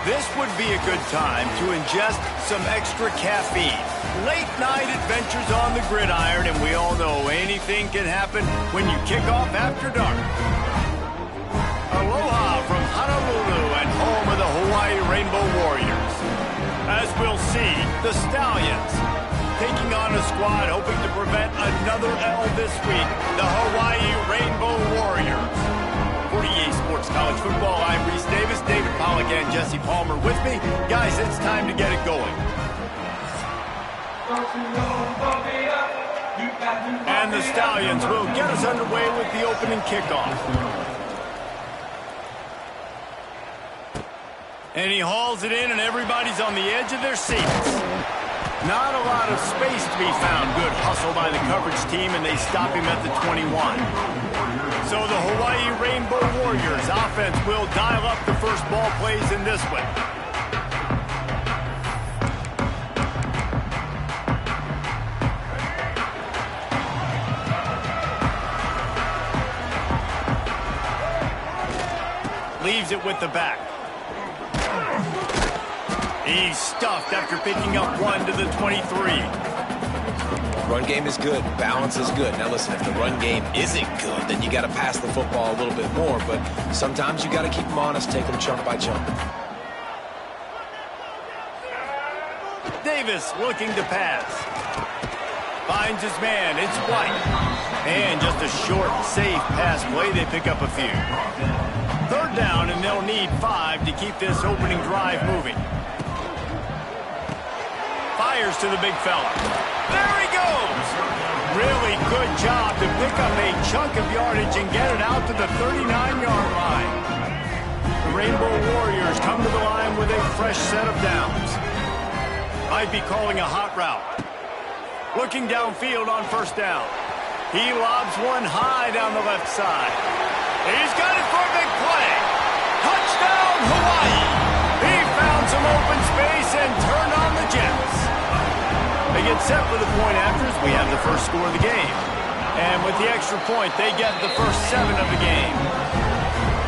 This would be a good time to ingest some extra caffeine. Late night adventures on the gridiron, and we all know anything can happen when you kick off after dark. Aloha from Honolulu and home of the Hawaii Rainbow Warriors. As we'll see, the Stallions taking on a squad hoping to prevent another L this week, the Hawaii Rainbow Warriors. For EA Sports College Football, I'm Reese Davis, David Pollack, and Jesse Palmer with me. Guys, it's time to get it going. And the Stallions will get us underway with the opening kickoff. And he hauls it in, and everybody's on the edge of their seats. Not a lot of space to be found. Good hustle by the coverage team, and they stop him at the 21. So the Hawaii Rainbow Warriors offense will dial up the first ball plays in this one. Leaves it with the back. He's stuffed after picking up one to the 23. Run game is good. Balance is good. Now listen, if the run game isn't good, then you got to pass the football a little bit more. But sometimes you got to keep them honest, take them chunk by chunk. Davis looking to pass. Finds his man. It's White. And just a short, safe pass play. They pick up a few. Third down, and they'll need 5 to keep this opening drive moving. Fires to the big fella. There he goes! Really good job to pick up a chunk of yardage and get it out to the 39-yard line. The Rainbow Warriors come to the line with a fresh set of downs. Might be calling a hot route. Looking downfield on first down. He lobs one high down the left side. He's got it for a big play. Touchdown, Hawaii! He found some open space and turned on the Jets. They get set for the point after as we have the first score of the game. And with the extra point, they get the first 7 of the game.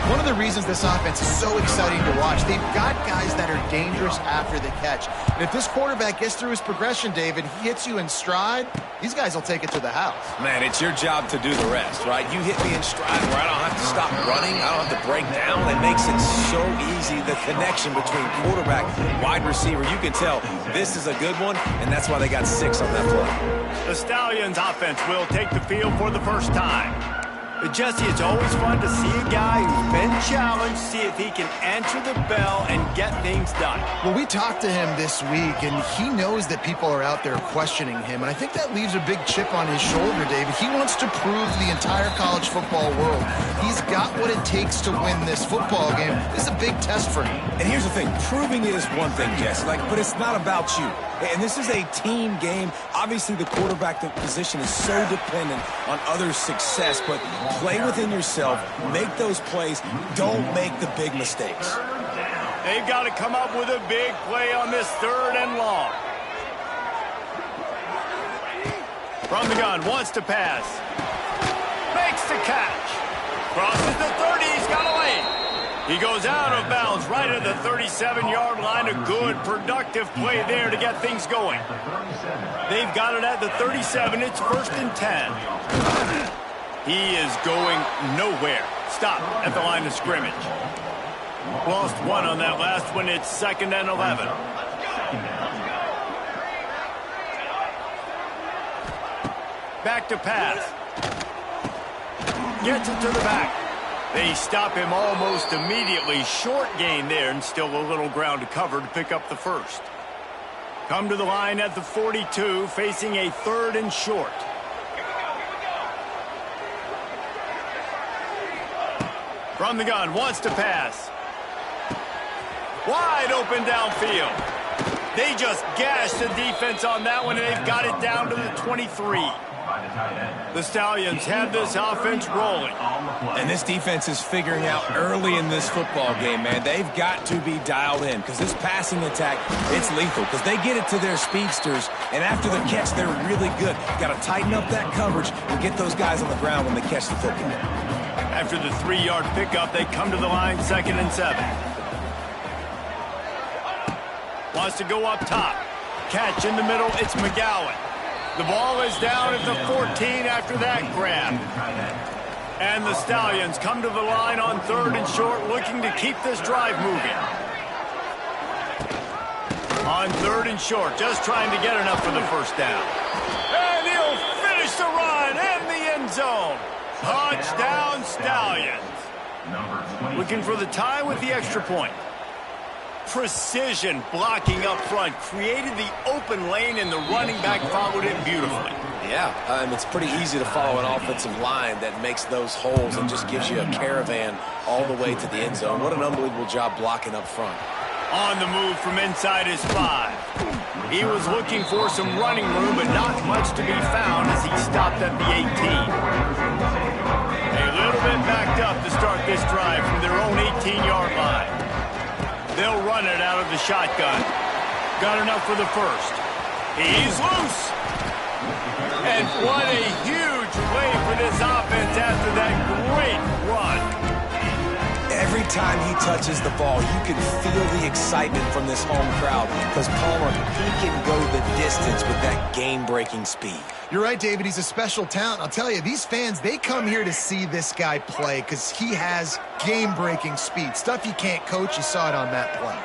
One of the reasons this offense is so exciting to watch, they've got guys that are dangerous after the catch. And if this quarterback gets through his progression, David, he hits you in stride, these guys will take it to the house. Man, it's your job to do the rest, right? You hit me in stride where I don't have to stop running, I don't have to break down. It makes it so easy, the connection between quarterback and wide receiver. You can tell this is a good one, and that's why they got 6 on that play. The Stallions offense will take the field for the first time. But Jesse, it's always fun to see a guy who's been challenged, see if he can answer the bell and get things done. Well, we talked to him this week, and he knows that people are out there questioning him, and I think that leaves a big chip on his shoulder, David. He wants to prove to the entire college football world he's got what it takes to win this football game. This is a big test for him. And here's the thing, proving it is one thing, Jesse, but it's not about you. And this is a team game. Obviously, the quarterback position is so dependent on others' success, but play within yourself, make those plays, don't make the big mistakes. They've got to come up with a big play on this 3rd and long. From the gun, wants to pass. Makes the catch. Crosses the 30, he's got a lane. He goes out of bounds right at the 37-yard line. A good, productive play there to get things going. They've got it at the 37. It's 1st and 10. He is going nowhere. Stop at the line of scrimmage. Lost 1 on that last one. It's 2nd and 11. Back to pass. Gets it to the back. They stop him almost immediately. Short gain there, and still a little ground to cover to pick up the first. Come to the line at the 42, facing a 3rd and short. From the gun, wants to pass. Wide open downfield. They just gashed the defense on that one, and they've got it down to the 23. The Stallions have this offense rolling. And this defense is figuring out early in this football game, man. They've got to be dialed in because this passing attack, it's lethal because they get it to their speedsters, and after the catch, they're really good. Got to tighten up that coverage and get those guys on the ground when they catch the football. After the 3-yard pickup, they come to the line 2nd and 7. Wants to go up top. Catch in the middle. It's McGowan. The ball is down at the 14 after that grab. And the Stallions come to the line on 3rd and short, looking to keep this drive moving. On 3rd and short, just trying to get enough for the first down. And he'll finish the run in the end zone. Touchdown, Stallions. Looking for the tie with the extra point. Precision blocking up front created the open lane, and the running back followed it beautifully. Yeah, it's pretty easy to follow an offensive line that makes those holes and just gives you a caravan all the way to the end zone. What an unbelievable job blocking up front. On the move from inside his 5. He was looking for some running room, but not much to be found as he stopped at the 18. A little bit backed up to start this drive from their own 18-yard line. They'll run it out of the shotgun. Got enough for the first. He's loose. And what a huge play for this offense after that great run. Every time he touches the ball, you can feel the excitement from this home crowd because Palmer, he can go the distance with that game-breaking speed. You're right, David. He's a special talent. I'll tell you, these fans, they come here to see this guy play because he has game-breaking speed. Stuff you can't coach. You saw it on that play.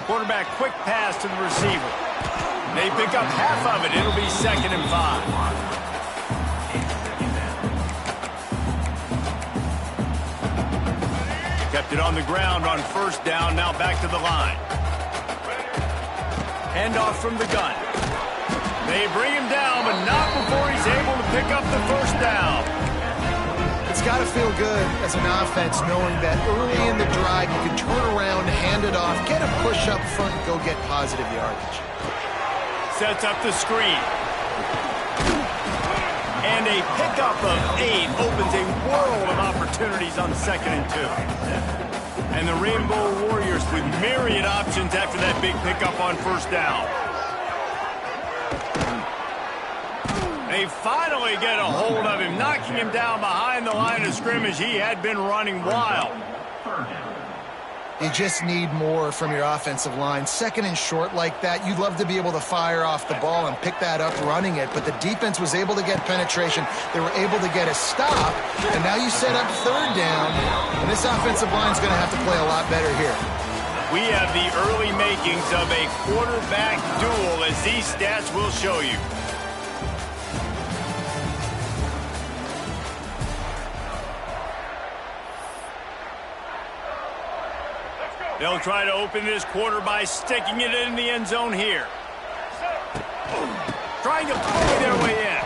Quarterback quick pass to the receiver. They pick up half of it. It'll be 2nd and 5. Kept it on the ground on 1st down. Now back to the line. Handoff from the gun. They bring him down, but not before he's able to pick up the 1st down. It's got to feel good as an offense knowing that early in the drive you can turn around, hand it off, get a push up front, and go get positive yardage. Sets up the screen. And a pickup of 8 opens a world of opportunities on 2nd and 2. And the Rainbow Warriors with myriad options after that big pickup on 1st down. They finally get a hold of him, knocking him down behind the line of scrimmage. He had been running wild. You just need more from your offensive line. 2nd and short like that, you'd love to be able to fire off the ball and pick that up running it, but the defense was able to get penetration. They were able to get a stop, and now you set up 3rd down, and this offensive line is going to have to play a lot better here. We have the early makings of a quarterback duel, as these stats will show you. They'll try to open this quarter by sticking it in the end zone here. Trying to play their way in.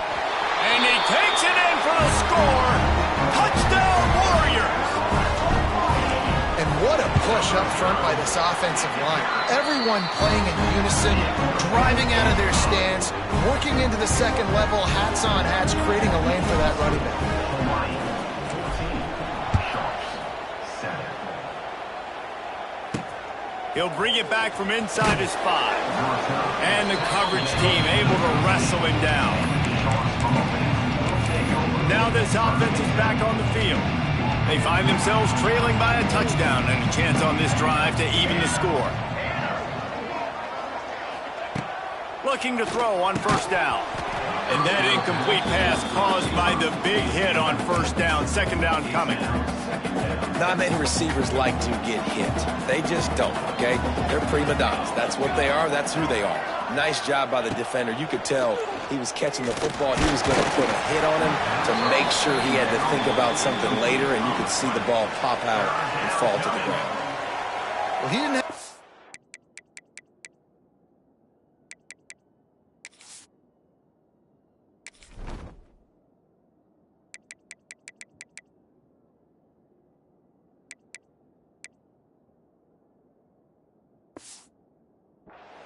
And he takes it in for the score. Touchdown, Warriors! And what a push up front by this offensive line. Everyone playing in unison, driving out of their stance, working into the 2nd level, hats on hats, creating a lane for that running back. He'll bring it back from inside his 5. And the coverage team able to wrestle him down. Now this offense is back on the field. They find themselves trailing by a touchdown and a chance on this drive to even the score. Looking to throw on 1st down. And that incomplete pass caused by the big hit on 1st down. 2nd down coming. Not many receivers like to get hit. They just don't, okay? They're prima donnas. That's what they are. That's who they are. Nice job by the defender. You could tell he was catching the football. He was going to put a hit on him to make sure he had to think about something later, and you could see the ball pop out and fall to the ground. Well, he didn't have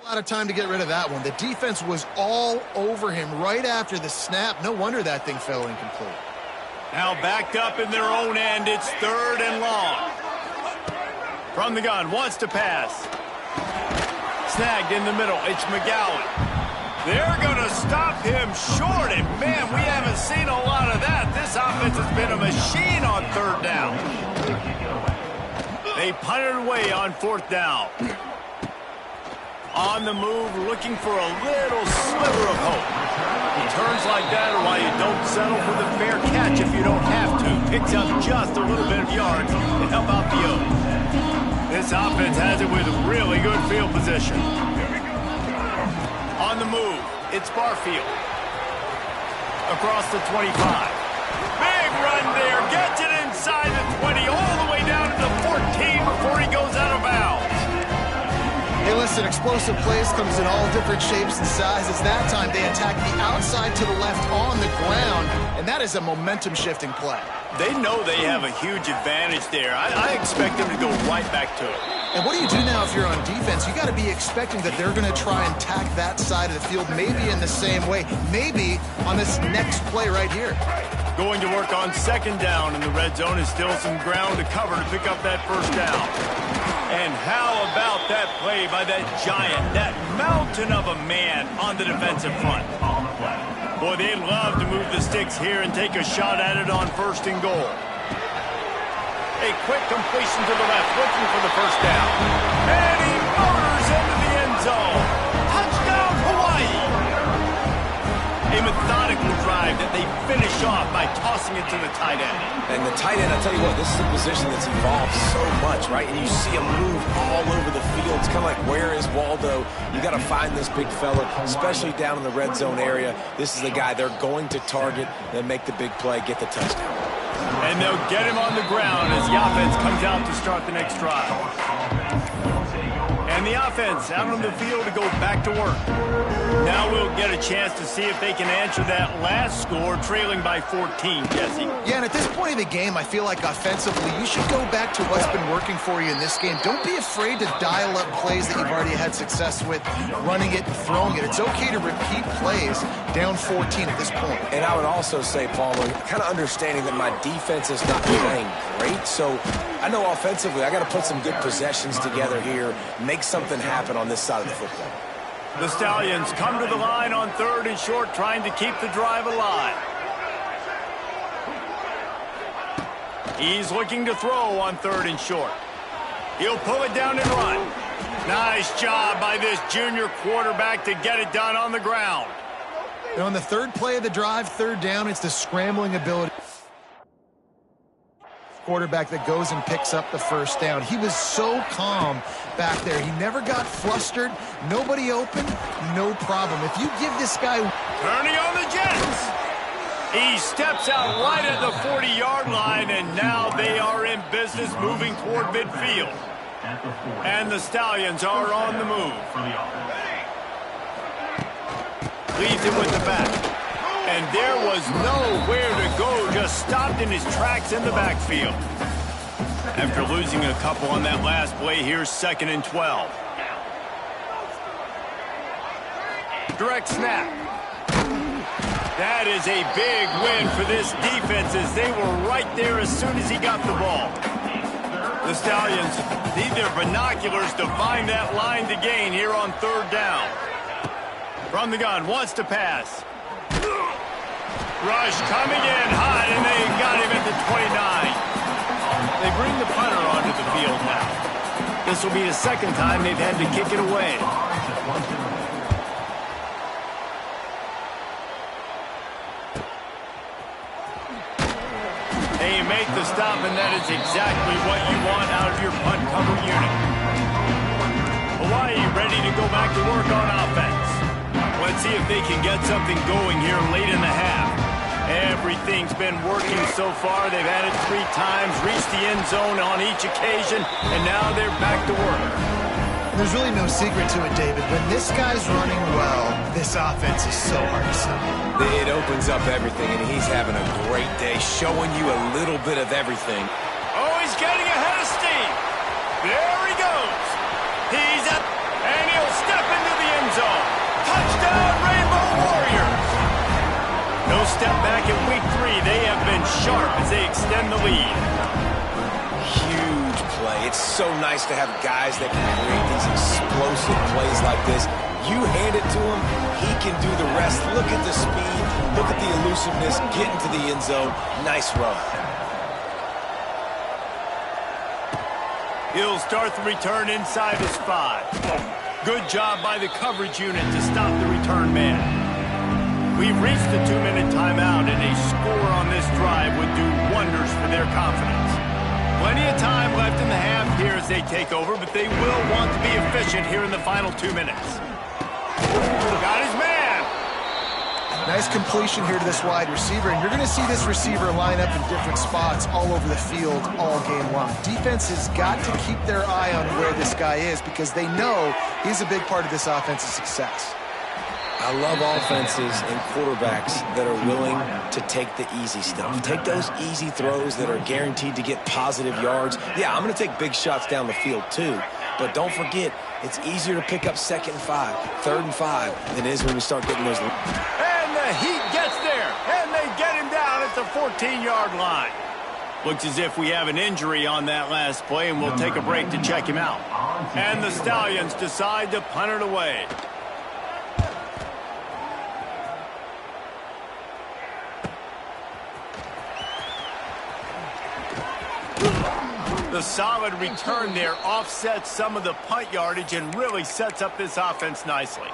a lot of time to get rid of that one. The defense was all over him right after the snap. No wonder that thing fell incomplete. Now backed up in their own end. It's 3rd and long. From the gun, wants to pass. Snagged in the middle. It's McGowan. They're going to stop him short. And, man, we haven't seen a lot of that. This offense has been a machine on 3rd down. They punted away on 4th down. On the move, looking for a little sliver of hope. Turns like that are why you don't settle for the fair catch if you don't have to. Picks up just a little bit of yards to help out the O's. This offense has it with really good field position. On the move, it's Barfield. Across the 25. Big run there. Gets it inside the 20, all the way down to the 14 before he goes out of bounds. Hey, listen, explosive plays comes in all different shapes and sizes. That time they attack the outside to the left on the ground, and that is a momentum-shifting play. They know they have a huge advantage there. I expect them to go right back to it. And what do you do now if you're on defense? You got to be expecting that they're going to try and tack that side of the field, maybe in the same way, maybe on this next play right here. Going to work on second down in the red zone is still some ground to cover to pick up that first down. And how about that play by that giant, that mountain of a man on the defensive front? Boy, they'd love to move the sticks here and take a shot at it on first and goal. A quick completion to the left, looking for the first down. And he motors into the end zone. Touchdown, Hawaii! A methodical drive that they finish off by tossing it to the tight end. And the tight end, I tell you what, this is a position that's evolved so much, right? And you see him move all over the field. It's kind of like, where is Waldo? You got to find this big fella, especially down in the red zone area. This is the guy they're going to target, then make the big play, get the touchdown. And they'll get him on the ground as the offense comes out to start the next drive. And the offense out on the field to go back to work. Now we'll get a chance to see if they can answer that last score, trailing by 14, Jesse. Yeah, and at this point in the game, I feel like offensively, you should go back to what's been working for you in this game. Don't be afraid to dial up plays that you've already had success with, running it and throwing it. It's okay to repeat plays down 14 at this point. And I would also say, Palmer, kind of understanding that my defense is not playing great, so I know offensively I got to put some good possessions together here, make something happen on this side of the football. The Stallions come to the line on third and short, trying to keep the drive alive. He's looking to throw on third and short. He'll pull it down and run. Nice job by this junior quarterback to get it done on the ground. And on the third play of the drive, third down, it's the scrambling ability. Quarterback that goes and picks up the first down. He was so calm back there. He never got flustered. Nobody open, no problem. If you give this guy... Turning on the Jets. He steps out right at the 40-yard line, and now they are in business moving toward midfield. And the Stallions are on the move. Leads him with the back. And there was nowhere to go, just stopped in his tracks in the backfield. After losing a couple on that last play, here's 2nd and 12. Direct snap. That is a big win for this defense as they were right there as soon as he got the ball. The Stallions need their binoculars to find that line to gain here on third down. From the gun, wants to pass. Rush coming in hot, and they got him at the 29. They bring the punter onto the field now. This will be the second time they've had to kick it away. They make the stop, and that is exactly what you want out of your punt cover unit. Hawaii ready to go back to work on offense. Let's see if they can get something going here late in the half. Everything's been working so far. They've had it 3 times, reached the end zone on each occasion, and now they're back to work. There's really no secret to it, David. When this guy's running well, this offense is so hard to stop. It opens up everything, and he's having a great day, showing you a little bit of everything. Oh, he's getting ahead of steam. There he goes. He's up, and he'll step into the end zone. Touchdown, Rainbow Warriors. No step back in week 3. They have been sharp as they extend the lead. Huge play. It's so nice to have guys that can create these explosive plays like this. You hand it to him, he can do the rest. Look at the speed, look at the elusiveness, get into the end zone. Nice run. He'll start the return inside his 5. Good job by the coverage unit to stop the return man. We've reached the 2-minute timeout, and a score on this drive would do wonders for their confidence. Plenty of time left in the half here as they take over, but they will want to be efficient here in the final 2 minutes. Got his man. Nice completion here to this wide receiver, and you're going to see this receiver line up in different spots all over the field all game long. Defense has got to keep their eye on where this guy is because they know he's a big part of this offense's success. I love offenses and quarterbacks that are willing to take the easy stuff. Take those easy throws that are guaranteed to get positive yards. Yeah, I'm going to take big shots down the field too. But don't forget, it's easier to pick up 2nd and 5, 3rd and 5 than it is when we start getting those. And the Heat gets there, and they get him down at the 14-yard line. Looks as if we have an injury on that last play, and we'll take a break to check him out. And the Stallions decide to punt it away. The solid return there offsets some of the punt yardage and really sets up this offense nicely.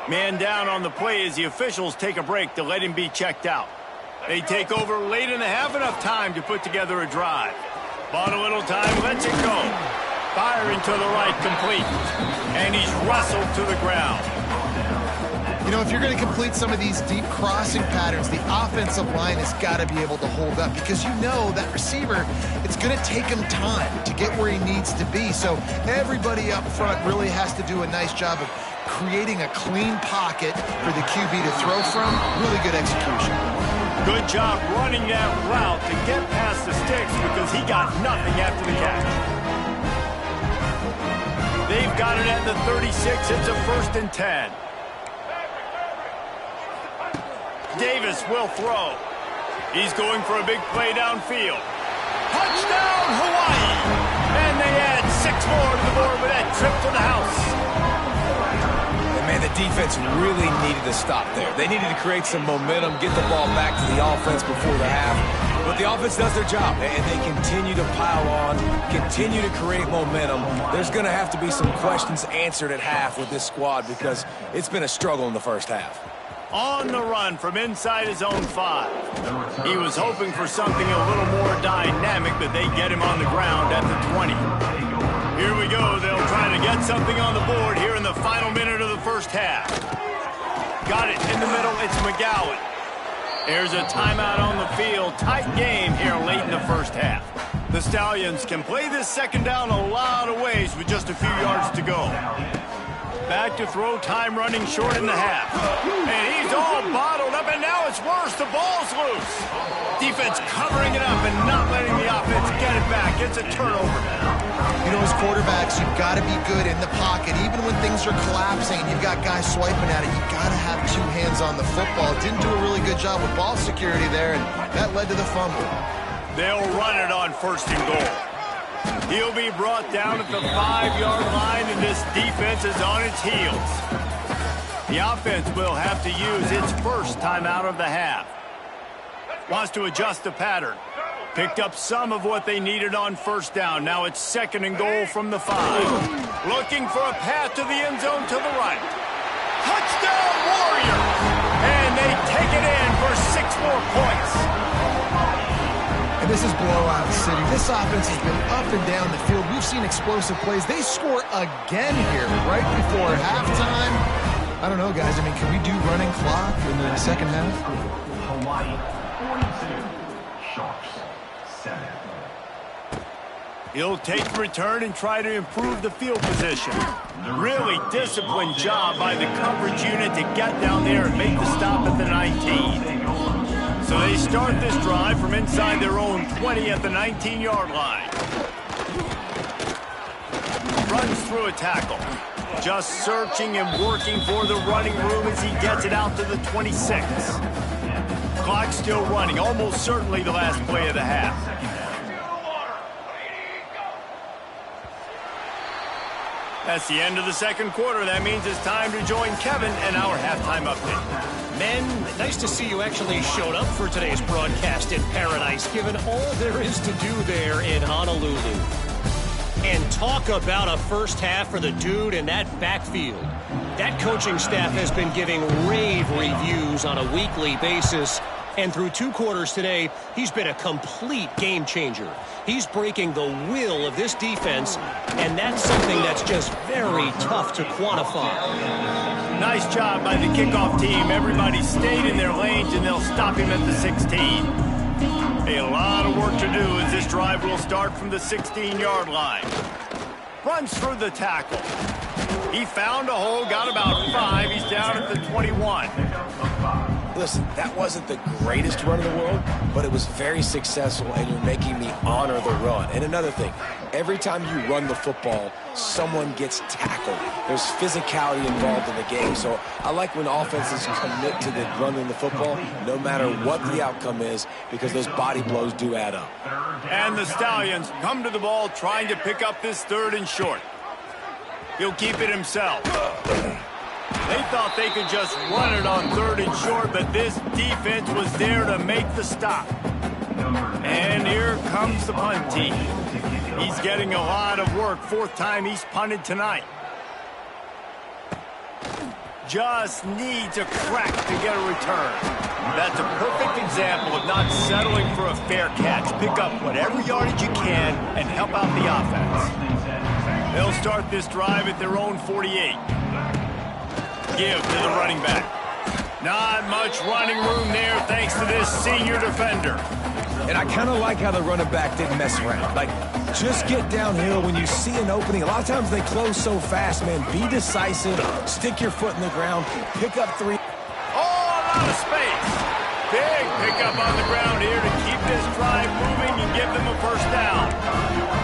Man down on the play as the officials take a break to let him be checked out. They take over late in the half, enough time to put together a drive. Bought a little time, lets it go. Firing to the right, complete. And he's wrestled to the ground. You know, if you're going to complete some of these deep crossing patterns, the offensive line has got to be able to hold up because you know that receiver, it's going to take him time to get where he needs to be. So everybody up front really has to do a nice job of creating a clean pocket for the QB to throw from. Really good execution. Good job running that route to get past the sticks because he got nothing after the catch. They've got it at the 36. It's a 1st and 10. Davis will throw. He's going for a big play downfield. Touchdown, Hawaii! And they add 6 more to the board with that trip to the house. And man, the defense really needed to stop there. They needed to create some momentum, get the ball back to the offense before the half. But the offense does their job, and they continue to pile on, continue to create momentum. There's going to have to be some questions answered at half with this squad because it's been a struggle in the first half. On the run from inside his own 5. He was hoping for something a little more dynamic, but they get him on the ground at the 20. Here we go. They'll try to get something on the board here in the final minute of the first half. Got it in the middle. It's McGowan. There's a timeout on the field. Tight game here late in the first half. The Stallions can play this 2nd down a lot of ways with just a few yards to go. Back to throw, time running short in the half. And he's all bottled up, and now it's worse. The ball's loose. Defense covering it up and not letting the offense get it back. It's a turnover. You know, as quarterbacks, you've got to be good in the pocket. Even when things are collapsing and you've got guys swiping at it, you've got to have 2 hands on the football. Didn't do a really good job with ball security there, and that led to the fumble. They'll run it on 1st and goal. He'll be brought down at the 5-yard line, and this defense is on its heels. The offense will have to use its first timeout of the half. Wants to adjust the pattern. Picked up some of what they needed on 1st down. Now it's 2nd and goal from the 5. Looking for a path to the end zone to the right. Touchdown, Warriors! And they take it in for 6 more points. And this is blowout city. This offense has been up and down the field. We've seen explosive plays. They score again here right before halftime. I don't know, guys. I mean, can we do running clock in the 2nd half? Hawaii, 42. Sharks, 7. He'll take the return and try to improve the field position. Really disciplined job by the coverage unit to get down there and make the stop at the 19. So they start this drive from inside their own 20 at the 19-yard line. Runs through a tackle. Just searching and working for the running room as he gets it out to the 26. Clock still running, almost certainly the last play of the half. That's the end of the 2nd quarter. That means it's time to join Kevin and our halftime update. Men, nice to see you actually showed up for today's broadcast in paradise, given all there is to do there in Honolulu. And talk about a first half for the dude in that backfield. That coaching staff has been giving rave reviews on a weekly basis. And through 2 quarters today, he's been a complete game changer. He's breaking the will of this defense, and that's something that's just very tough to quantify. Nice job by the kickoff team. Everybody stayed in their lanes, and they'll stop him at the 16. A lot of work to do as this drive will start from the 16-yard line. Runs through the tackle. He found a hole, got about 5. He's down at the 21. Listen, that wasn't the greatest run in the world, but it was very successful, and you're making me honor the run. And another thing, every time you run the football, someone gets tackled. There's physicality involved in the game. So I like when offenses commit to the running the football, no matter what the outcome is, because those body blows do add up. And the Stallions come to the ball trying to pick up this 3rd and short. He'll keep it himself. They thought they could just run it on 3rd and short, but this defense was there to make the stop. And here comes the punt team. He's getting a lot of work. 4th time he's punted tonight. Just needs a crack to get a return. That's a perfect example of not settling for a fair catch. Pick up whatever yardage you can and help out the offense. They'll start this drive at their own 48. Give to the running back. Not much running room there thanks to this senior defender. And I kind of like how the running back didn't mess around. Like, just get downhill when you see an opening. A lot of times they close so fast, man. Be decisive. Stick your foot in the ground. Pick up 3. Oh, a lot of space. Big pickup on the ground here to keep this drive moving and give them a first down.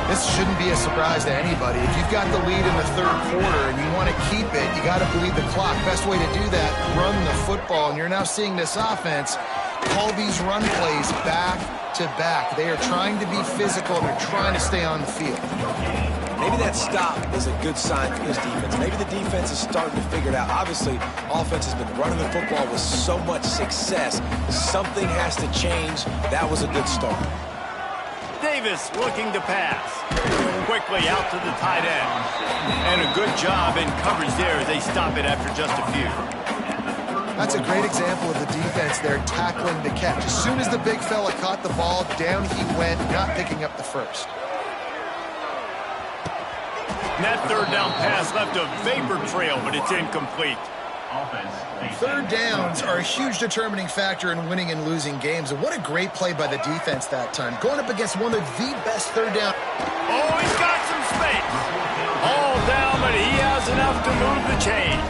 This shouldn't be a surprise to anybody. If you've got the lead in the 3rd quarter and you want to keep it, you got to bleed the clock. Best way to do that, run the football. And you're now seeing this offense call these run plays back to back. They are trying to be physical, and they're trying to stay on the field. Maybe that stop is a good sign for this defense. Maybe the defense is starting to figure it out. Obviously, offense has been running the football with so much success. Something has to change. That was a good start. Davis looking to pass. Quickly out to the tight end. And a good job in coverage there as they stop it after just a few. That's a great example of the defense there tackling the catch. As soon as the big fella caught the ball, down he went, not picking up the first. And that 3rd down pass left a vapor trail, but it's incomplete. 3rd downs are a huge determining factor in winning and losing games. And what a great play by the defense that time. Going up against one of the best 3rd down. Oh, he's got some space. All down, but he has enough to move the chains.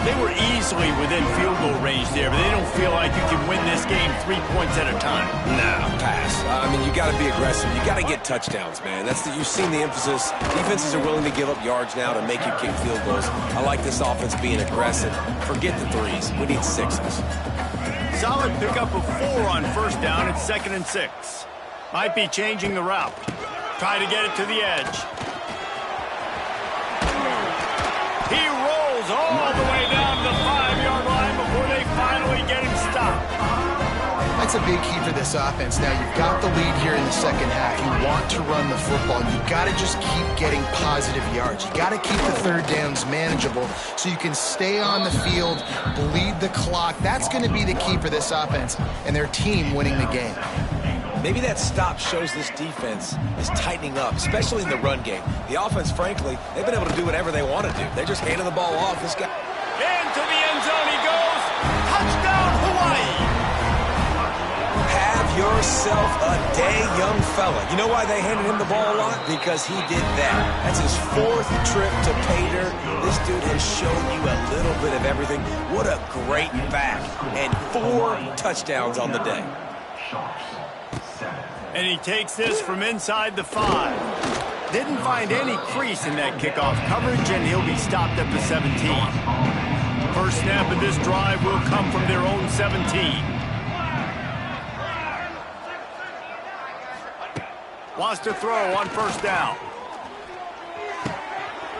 They were easily within field goal range there, but they don't feel like you can win this game 3 points at a time. No, pass. I mean, you got to be aggressive. You got to get touchdowns, man. You've seen the emphasis. Defenses are willing to give up yards now to make you kick field goals. I like this offense being aggressive. Forget the 3s. We need 6s. Solid pickup of 4 on 1st down. It's 2nd and 6. Might be changing the route. Try to get it to the edge. He rolls all the way down to the 5-yard line before they finally get him stopped. That's a big key for this offense. Now, you've got the lead here in the 2nd half. You want to run the football. You've got to just keep getting positive yards. You got to keep the 3rd downs manageable so you can stay on the field, bleed the clock. That's going to be the key for this offense and their team winning the game. Maybe that stop shows this defense is tightening up, especially in the run game. The offense, frankly, they've been able to do whatever they want to do. They're just handing the ball off. This guy. Into the end zone he goes. Touchdown, Hawaii. Have yourself a day, young fella. You know why they handed him the ball a lot? Because he did that. That's his 4th trip to pay dirt. This dude has shown you a little bit of everything. What a great back. And 4 touchdowns on the day. And he takes this from inside the 5. Didn't find any crease in that kickoff coverage, and he'll be stopped at the 17. First snap of this drive will come from their own 17. Wants to throw on 1st down.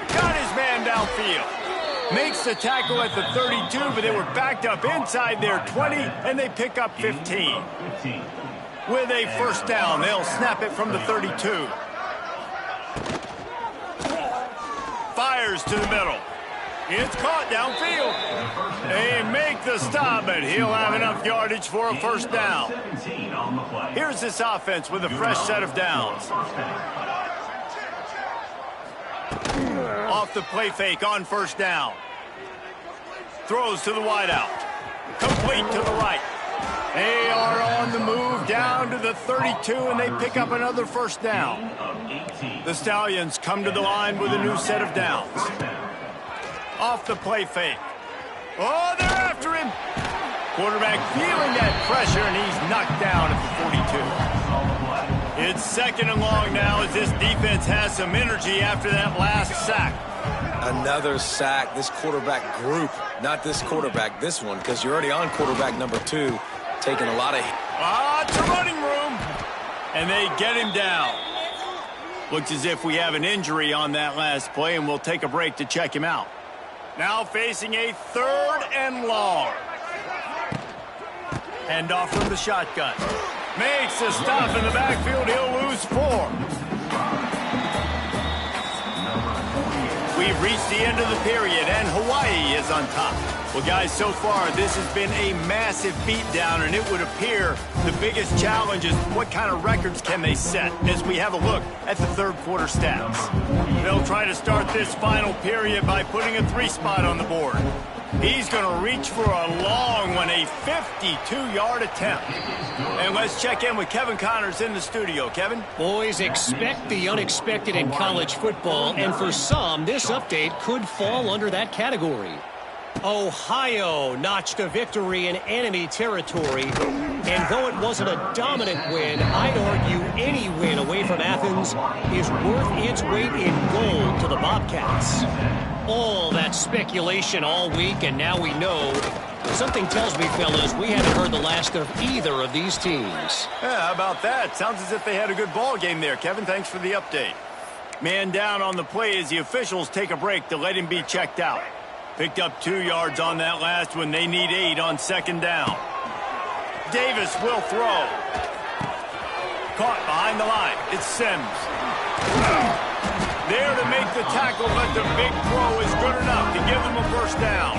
Got his man downfield. Makes the tackle at the 32, but they were backed up inside their 20, and they pick up 15. With a 1st down, they'll snap it from the 32. Warriors to the middle. It's caught downfield. They make the stop, but he'll have enough yardage for a first down. Here's this offense with a fresh set of downs. Off the play fake on first down. Throws to the wideout. Complete to the right. They are on the move down to the 32, and they pick up another first down. The Stallions come to the line with a new set of downs. Off the play fake. Oh, they're after him. Quarterback feeling that pressure, and he's knocked down at the 42. It's second and long now as this defense has some energy after that last sack. Another sack. This quarterback group, not this quarterback, this one, because you're already on quarterback number 2, taking a lot of... It's a running room, and they get him down. Looks as if we have an injury on that last play, and we'll take a break to check him out. Now facing a third and long. Hand off from the shotgun. Makes a stop in the backfield. He'll lose 4. We've reached the end of the period, and Hawaii is on top. Well, guys, so far, this has been a massive beatdown, and it would appear the biggest challenge is what kind of records can they set as we have a look at the third quarter stats. They'll try to start this final period by putting a 3 spot on the board. He's going to reach for a long one, a 52-yard attempt. And let's check in with Kevin Connors in the studio. Kevin? Boys, expect the unexpected in college football, and for some, this update could fall under that category. Ohio notched a victory in enemy territory, and though it wasn't a dominant win, I'd argue any win away from Athens is worth its weight in gold to the Bobcats. All that speculation all week, and now we know. Something tells me, fellas, we haven't heard the last of either of these teams. Yeah, how about that? Sounds as if they had a good ball game there, Kevin. Thanks for the update. Man down on the play as the officials take a break to let him be checked out. Picked up 2 yards on that last one. They need 8 on second down. Davis will throw. Caught behind the line. It's Sims. There to make the tackle, but the big throw is good enough to give them a first down.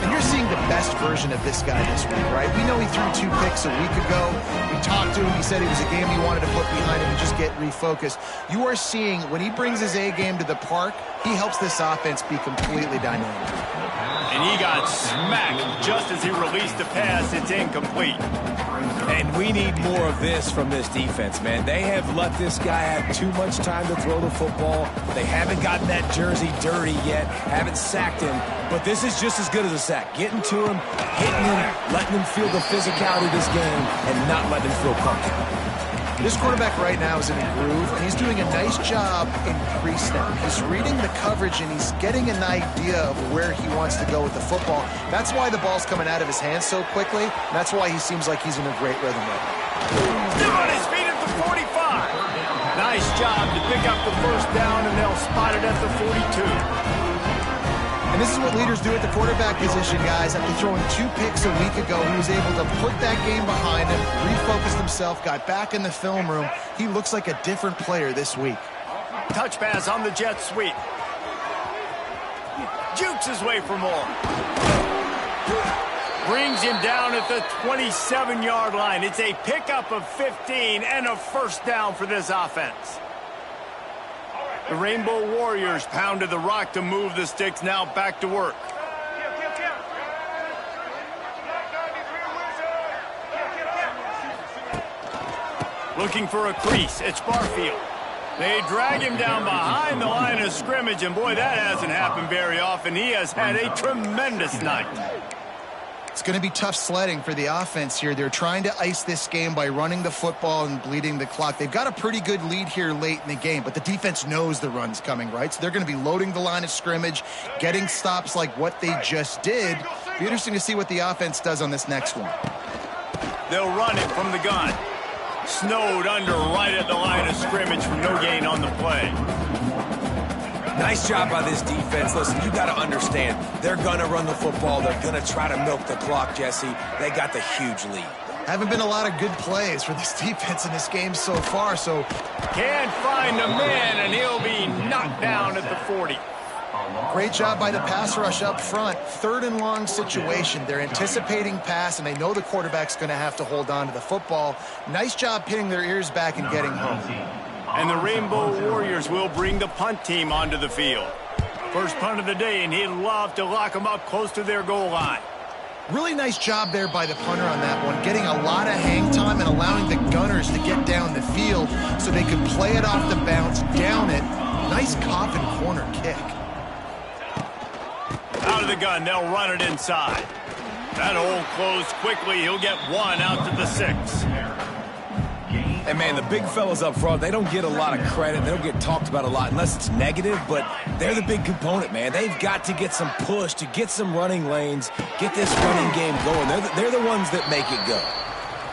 And you're seeing the best version of this guy this week, right? We know he threw 2 picks a week ago. We talked to him. He said it was a game he wanted to put behind him and just get refocused. You are seeing when he brings his A game to the park, he helps this offense be completely dynamic. And he got smacked just as he released the pass. It's incomplete. And we need more of this from this defense, man. They have let this guy have too much time to throw the football. They haven't gotten that jersey dirty yet, haven't sacked him. But this is just as good as a sack. Getting to him, hitting him, letting him feel the physicality of this game, and not letting him feel comfortable. This quarterback right now is in a groove, and he's doing a nice job in pre-snap. He's reading the coverage, and he's getting an idea of where he wants to go with the football. That's why the ball's coming out of his hands so quickly. That's why he seems like he's in a great rhythm right now. Still on his feet at the 45. Nice job to pick up the first down, and they'll spot it at the 42. And this is what leaders do at the quarterback position, guys. After throwing 2 picks a week ago, he was able to put that game behind him, refocused himself, got back in the film room. He looks like a different player this week. Touch pass on the jet sweep. Jukes his way for more. Brings him down at the 27-yard line. It's a pickup of 15 and a first down for this offense. The Rainbow Warriors pounded the rock to move the sticks. Now back to work. Looking for a crease. It's Barfield. They drag him down behind the line of scrimmage, and boy, that hasn't happened very often. He has had a tremendous night. It's going to be tough sledding for the offense here. They're trying to ice this game by running the football and bleeding the clock. They've got a pretty good lead here late in the game, but the defense knows the run's coming, right? So they're going to be loading the line of scrimmage, getting stops like what they just did. Be interesting to see what the offense does on this next one. They'll run it from the gun. Snowed under right at the line of scrimmage for no gain on the play. Nice job by this defense. Listen, you got to understand, they're going to run the football. They're going to try to milk the clock, Jesse. They got the huge lead. Haven't been a lot of good plays for this defense in this game so far, so... Can't find the man, and he'll be knocked down at the 40. Great job by the pass rush up front. 3rd and long situation. They're anticipating pass, and they know the quarterback's going to have to hold on to the football. Nice job pinning their ears back and getting home. And the Rainbow Warriors will bring the punt team onto the field. First punt of the day, and he'd love to lock them up close to their goal line. Really nice job there by the punter on that one, getting a lot of hang time and allowing the Gunners to get down the field so they could play it off the bounce, down it. Nice coffin corner kick. Out of the gun, they'll run it inside. That hole closed quickly. He'll get 1 out to the 6. And, man, the big fellas up front, they don't get a lot of credit. They don't get talked about a lot unless it's negative, but they're the big component, man. They've got to get some push, to get some running lanes, get this running game going. They're the ones that make it go.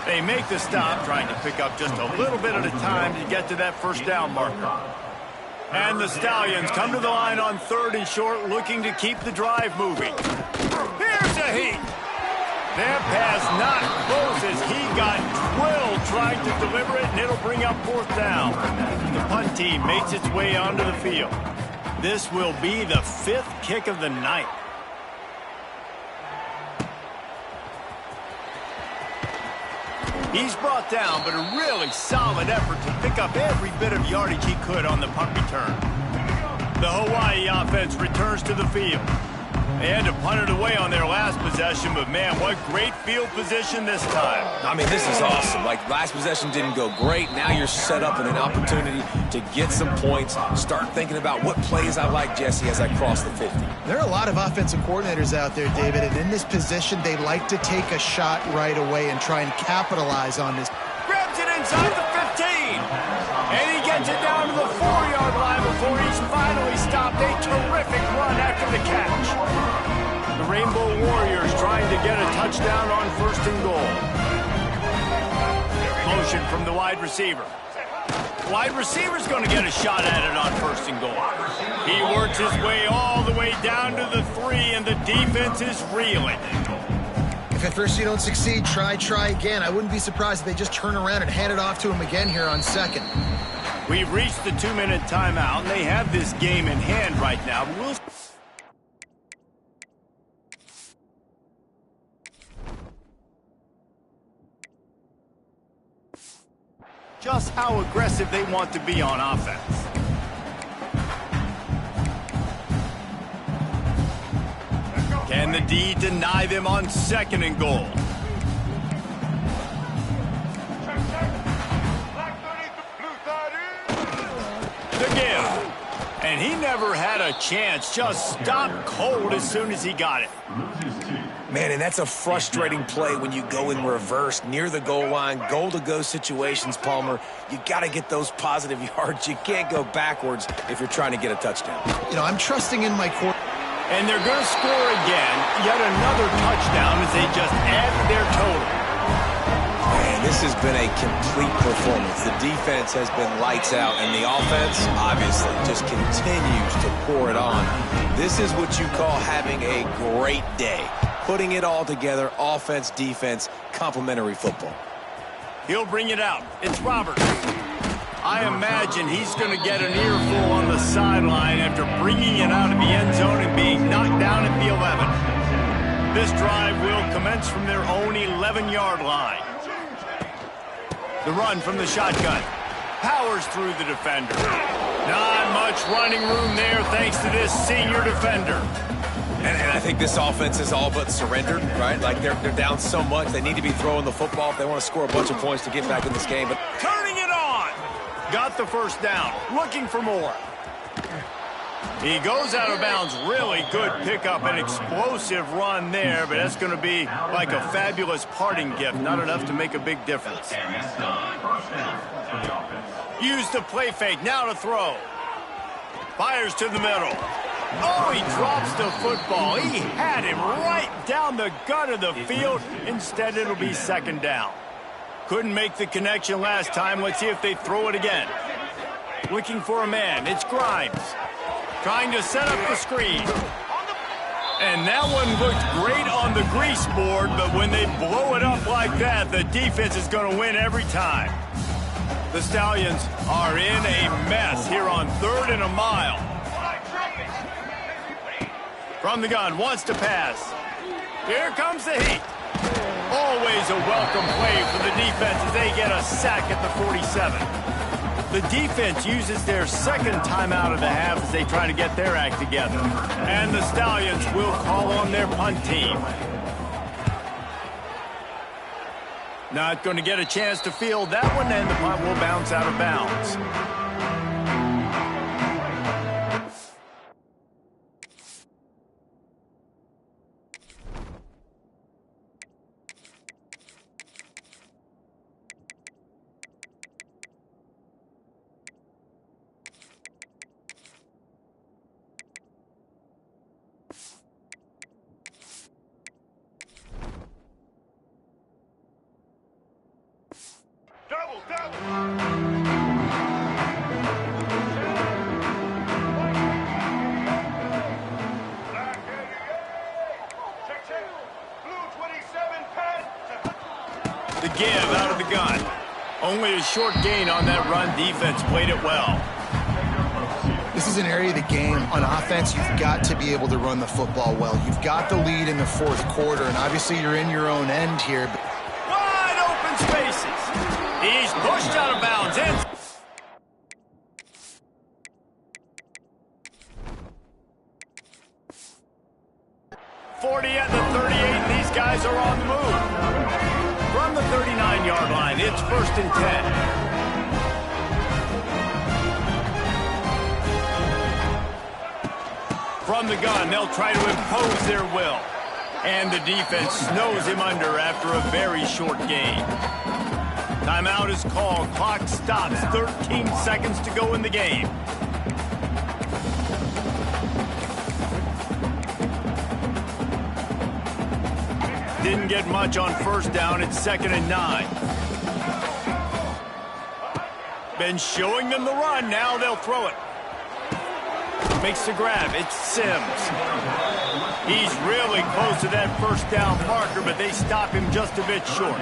They make the stop, trying to pick up just a little bit at a time to get to that first down marker. And the Stallions come to the line on 3rd and short, looking to keep the drive moving. Here's a heat. That pass not close as he got drilled trying to deliver it, and it'll bring up 4th down. The punt team makes its way onto the field. This will be the 5th kick of the night. He's brought down, but a really solid effort to pick up every bit of yardage he could on the punt return. The Hawaii offense returns to the field. They had to punt it away on their last possession, but, man, what great field position this time. I mean, this is awesome. Like, last possession didn't go great. Now you're set up in an opportunity to get some points. Start thinking about what plays I like, Jesse, as I cross the 50. There are a lot of offensive coordinators out there, David, and in this position, they like to take a shot right away and try and capitalize on this. Grabs it inside the 15. And he gets it down to the 4-yard line before he's finally stopped. A terrific run after the catch. The Rainbow Warriors trying to get a touchdown on 1st and goal. Motion from the wide receiver. Wide receiver's going to get a shot at it on 1st and goal. He works his way all the way down to the 3, and the defense is reeling. If at first you don't succeed, try again. I wouldn't be surprised if they just turn around and hand it off to him again here on 2nd. We've reached the 2-minute timeout, and they have this game in hand right now. We'll just how aggressive they want to be on offense. Can the D deny them on 2nd and goal? The give. And he never had a chance. Just stopped cold as soon as he got it. Man, and that's a frustrating play when you go in reverse near the goal line, goal-to-go situations, Palmer. You got to get those positive yards. You can't go backwards if you're trying to get a touchdown. You know, I'm trusting in my core. And they're going to score again. Yet another touchdown as they just add their total. Man, this has been a complete performance. The defense has been lights out, and the offense, obviously, just continues to pour it on. This is what you call having a great day. Putting it all together, offense, defense, complementary football. He'll bring it out. It's Roberts. I imagine he's going to get an earful on the sideline after bringing it out of the end zone and being knocked down at the 11. This drive will commence from their own 11-yard line. The run from the shotgun. Powers through the defender. Not much running room there thanks to this senior defender. And I think this offense is all but surrendered, right? Like they're down so much. They need to be throwing the football if they want to score a bunch of points to get back in this game. But turning it on. Got the first down. Looking for more. He goes out of bounds. Really good pickup. An explosive run there, but that's going to be like a fabulous parting gift. Not enough to make a big difference. Use the play fake. Now to throw. Fires to the middle. Oh, he drops the football. He had him right down the gut of the field. Instead, it'll be 2nd down. Couldn't make the connection last time. Let's see if they throw it again. Looking for a man. It's Grimes. Trying to set up the screen. And And that one looked great on the grease board, but when they blow it up like that, the defense is going to win every time. The Stallions are in a mess here on 3rd and a mile. From the gun, wants to pass. Here comes the heat. Always a welcome play for the defense as they get a sack at the 47. The defense uses their second timeout of the half as they try to get their act together. And the Stallions will call on their punt team. Not going to get a chance to field that one, and the punt will bounce out of bounds. The give out of the gun. Only a short gain on that run. Defense played it well. This is an area of the game. On offense, you've got to be able to run the football well. You've got the lead in the 4th quarter, and obviously you're in your own end here. Wide open spaces. He's pushed out of bounds. And 40 at the 38, and these guys are on the move. From the 39-yard line, it's 1st and 10. From the gun, they'll try to impose their will. And the defense snows him under after a very short gain. Timeout is called. Clock stops. 13 seconds to go in the game. Didn't get much on 1st down. It's 2nd and 9. Been showing them the run. Now they'll throw it. Makes the grab. It's Sims. He's really close to that 1st down marker, but they stop him just a bit short.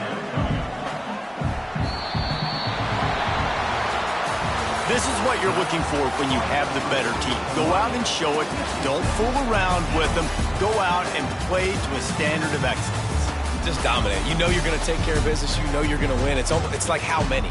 This is what you're looking for when you have the better team. Go out and show it. Don't fool around with them. Go out and play to a standard of excellence. Just dominate. You know you're going to take care of business. You know you're going to win. It's like how many?